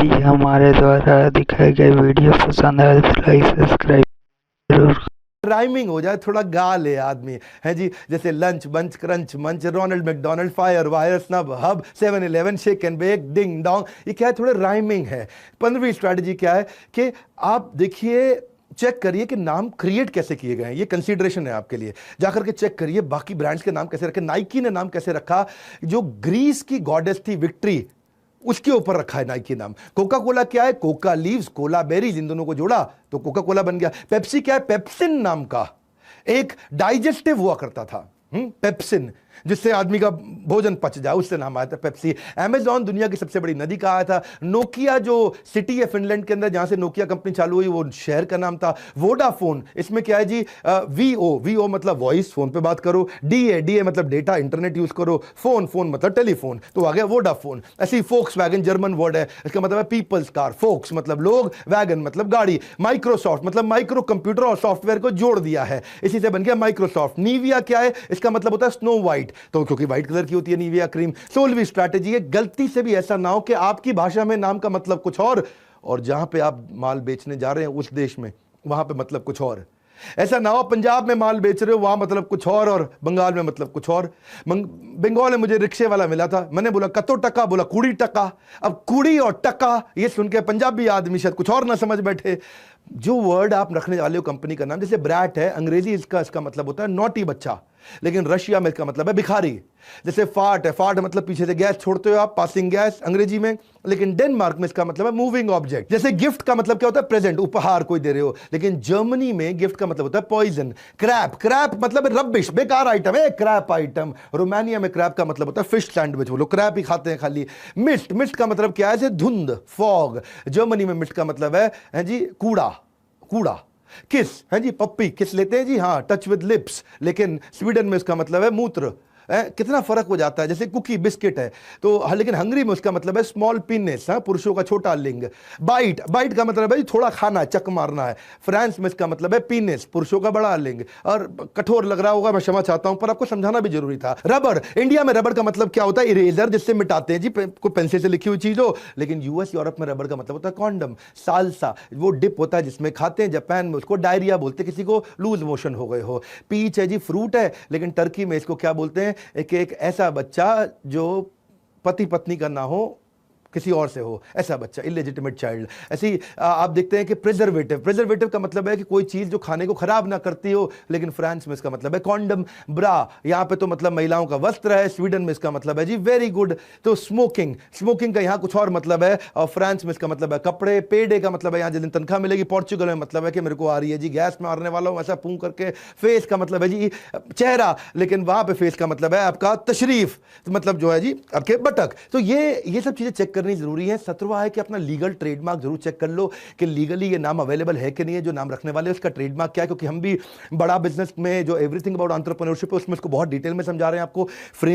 यदि हमारे द्वारा दिखाए गए वीडियो पसंद आए तो लाइक सब्सक्राइब जरूर। राइमिंग हो जाए, थोड़ा गा ले आदमी, है जी। जैसे lunch bunch crunch munch, Ronald McDonald, fire wire, snub hub, 7-Eleven, shake and bake, ding dong, ये क्या है, थोड़े राइमिंग है। 15वीं स्ट्रैटेजी क्या है कि आप देखिए, चेक करिए कि नाम क्रिएट कैसे किए गए हैं। ये कंसीडरेशन है आपके लिए। जाकर के चेक करिए बाकी ब्रांड्स के नाम कैसे रखे। नाइकी ने नाम कैसे रखा, जो ग्रीस की गॉडेस थी विक्ट्री, उसके ऊपर रखा है नाइकी नाम। कोका कोला क्या है, कोका लीव्स, कोला बेरीज, इन दोनों को जोड़ा तो कोका कोला बन गया। पेप्सी क्या है, पेप्सिन नाम का एक डाइजेस्टिव हुआ करता था, पेप्सिन, जिससे आदमी का भोजन पच जाए, उससे नाम आया था पेप्सी। अमेजॉन दुनिया की सबसे बड़ी नदी का आया था। नोकिया जो सिटी है फिनलैंड के अंदर, जहां से नोकिया कंपनी चालू हुई, वो शहर का नाम था। वोडाफोन, इसमें क्या है जी, वीओ मतलब वॉइस, फोन पे बात करो। डीए मतलब डेटा, इंटरनेट यूज करो। फोन मतलब टेलीफोन, तो आ गया वोडाफोन। ऐसे ही फोक्स वैगन जर्मन वर्ड है, इसका मतलब है पीपल्स कार। फोक्स मतलब लोग, वैगन मतलब गाड़ी। माइक्रोसॉफ्ट मतलब माइक्रो कंप्यूटर और सॉफ्टवेयर को जोड़ दिया है, इसी से बन गया माइक्रोसॉफ्ट। नीविया क्या है, इसका मतलब होता है स्नो वाइट, तो क्योंकि व्हाइट कलर की होती है नीविया क्रीम। 16वीं स्ट्रैटेजी है, गलती से भी ऐसा ना हो कि आपकी भाषा में नाम का मतलब कुछ और जहां पे आप माल बेचने जा रहे हैं उस देश में, वहां पे मतलब कुछ और। ऐसा ना हो पंजाब में माल बेच रहे हो, वहां मतलब कुछ और बंगाल में मतलब कुछ और। बंगाल में मुझे रिक्शे वाला मिला था, मैंने बोला कतो टका, बोला कुड़ी टका। अब कुड़ी और टका ये सुन के पंजाबी आदमी शायद कुछ और ना समझ बैठे। जो वर्ड आप रखने वाले हो कंपनी का नाम, जैसे ब्रैट है, अंग्रेजी इसका मतलब होता है नॉटी बच्चा, लेकिन रशिया में इसका मतलब है भिखारी। जैसे फाट है, फाट मतलब पीछे से गैस छोड़ते हो आप, पासिंग गैस अंग्रेजी में, लेकिन डेनमार्क में इसका मतलब है मूविंग ऑब्जेक्ट। जैसे गिफ्ट का मतलब क्या होता है, प्रेजेंट, उपहार कोई दे रहे हो, लेकिन जर्मनी में गिफ्ट का मतलब होता है पॉइजन। क्रैप मतलब रबिश, बेकार आइटम है, क्रैप आइटम। रोमानिया में क्रैप का मतलब होता है फिश सैंडविच, वो लोग क्रैप ही खाते हैं खाली। मिस्ट का मतलब क्या है, धुंध, फॉग। जर्मनी में मिस्ट का मतलब है जी कूड़ा, कूड़ा। किस है जी, पप्पी किस लेते हैं जी, हाँ, टच विद लिप्स, लेकिन स्वीडन में इसका मतलब है मूत्र। कितना फर्क हो जाता है। जैसे कुकी बिस्किट है, तो हाँ, लेकिन हंगरी में उसका मतलब है स्मॉल पीनेस, हाँ, पुरुषों का छोटा लिंग। बाइट का मतलब है थोड़ा खाना है, चक मारना है। फ्रांस में इसका मतलब है पीनेस, पुरुषों का बड़ा लिंग। और कठोर लग रहा होगा, मैं क्षमा चाहता हूं, पर आपको समझाना भी जरूरी था। रबड़, इंडिया में रबड़ का मतलब क्या होता है, इरेजर, जिससे मिटाते हैं जी कोई पेंसिल से लिखी हुई चीज हो, लेकिन यूएस यूरोप में रबड़ का मतलब होता है कॉन्डम। सालसा वो डिप होता है जिसमें खाते हैं, जापान में उसको डायरिया बोलते हैं, किसी को लूज मोशन हो गए हो। पीच है जी फ्रूट है, लेकिन टर्की में इसको क्या बोलते हैं, एक ऐसा बच्चा जो पति पत्नी का ना हो, किसी और से हो, ऐसा बच्चा, इलेजिटिमेट चाइल्ड। ऐसे ही आप देखते हैं कि प्रिजर्वेटिव का मतलब है कि कोई चीज जो खाने को खराब ना करती हो, लेकिन फ्रांस में इसका मतलब है कॉन्डम। ब्रा यहां पे तो मतलब महिलाओं का वस्त्र है, स्वीडन में इसका मतलब है जी वेरी गुड। तो स्मोकिंग का यहां कुछ और मतलब है, और फ्रांस में इसका मतलब है कपड़े। पेडे का मतलब है यहां जिस दिन तनख्वाह मिलेगी। पोर्चुगल में मतलब है कि मेरे को आ रही है जी गैस मारने वाला हूं, ऐसा पूं करके। फेस का मतलब है जी चेहरा, लेकिन वहां पे फेस का मतलब है आपका तशरीफ, तो मतलब जो है जी आपके बटक। तो ये सब चीजें चेक करनी जरूरी है। 17वां है कि अपना लीगल ट्रेडमार्क जरूर चेक कर लो कि लीगली ये नाम अवेलेबल है कि नहीं है, जो नाम रखने वाले उसका ट्रेडमार्क क्या है, क्योंकि हम भी बड़ा बिजनेस में जो एवरीथिंग अबाउट एंटरप्रेन्योरशिप है उसमें इसको बहुत डिटेल में समझा रहे हैं आपको। फ्रेम